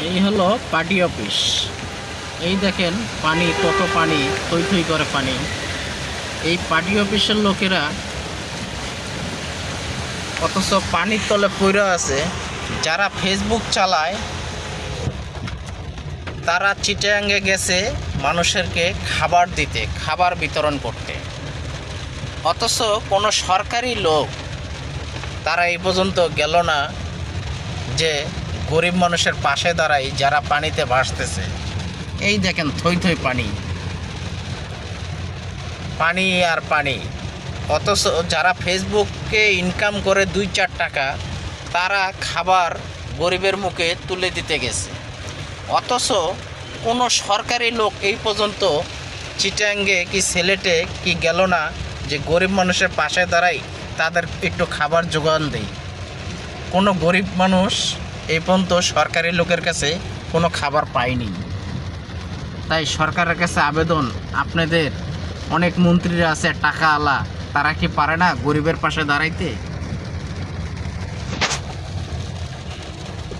এই হলো party office. এই দেখেন পানি, কত পানি, থই থই করে পানি। এই পার্টি অফিসের লোকেরা অথচ পানির তলে পড়ে আছে। যারা ফেসবুক চালায় তারা চিটাগাঙ্গে গেছে মানুষেরকে খাবার দিতে, খাবার বিতরণ করতে। অথচ কোনো সরকারি লোক তারা এই পর্যন্ত গেল না যে গরিব মানুষের পাশে দাঁড়ায় যারা পানিতে ভাসতেছে। এই দেখেন থই থই পানি, পানি আর পানি। অথচ যারা ফেসবুককে ইনকাম করে 2-4 টাকা, তারা খাবার গরিবের মুখে তুলে দিতে গেছে। অথচ কোনো সরকারি লোক এই পর্যন্ত চিটাঙ্গে কি সিলেটে কি গেল না যে গরিব মানুষের পাশে দাঁড়াই, তাদের একটু খাবার যোগান দেয়। কোনো গরিব মানুষ এই পর্যন্ত সরকারি লোকের কাছে কোনো খাবার পায়নি। তাই সরকারের কাছে আবেদন, আপনাদের অনেক মন্ত্রীরা আছে টাকা আলা, তারা কি পারে না গরিবের পাশে দাঁড়াইতে?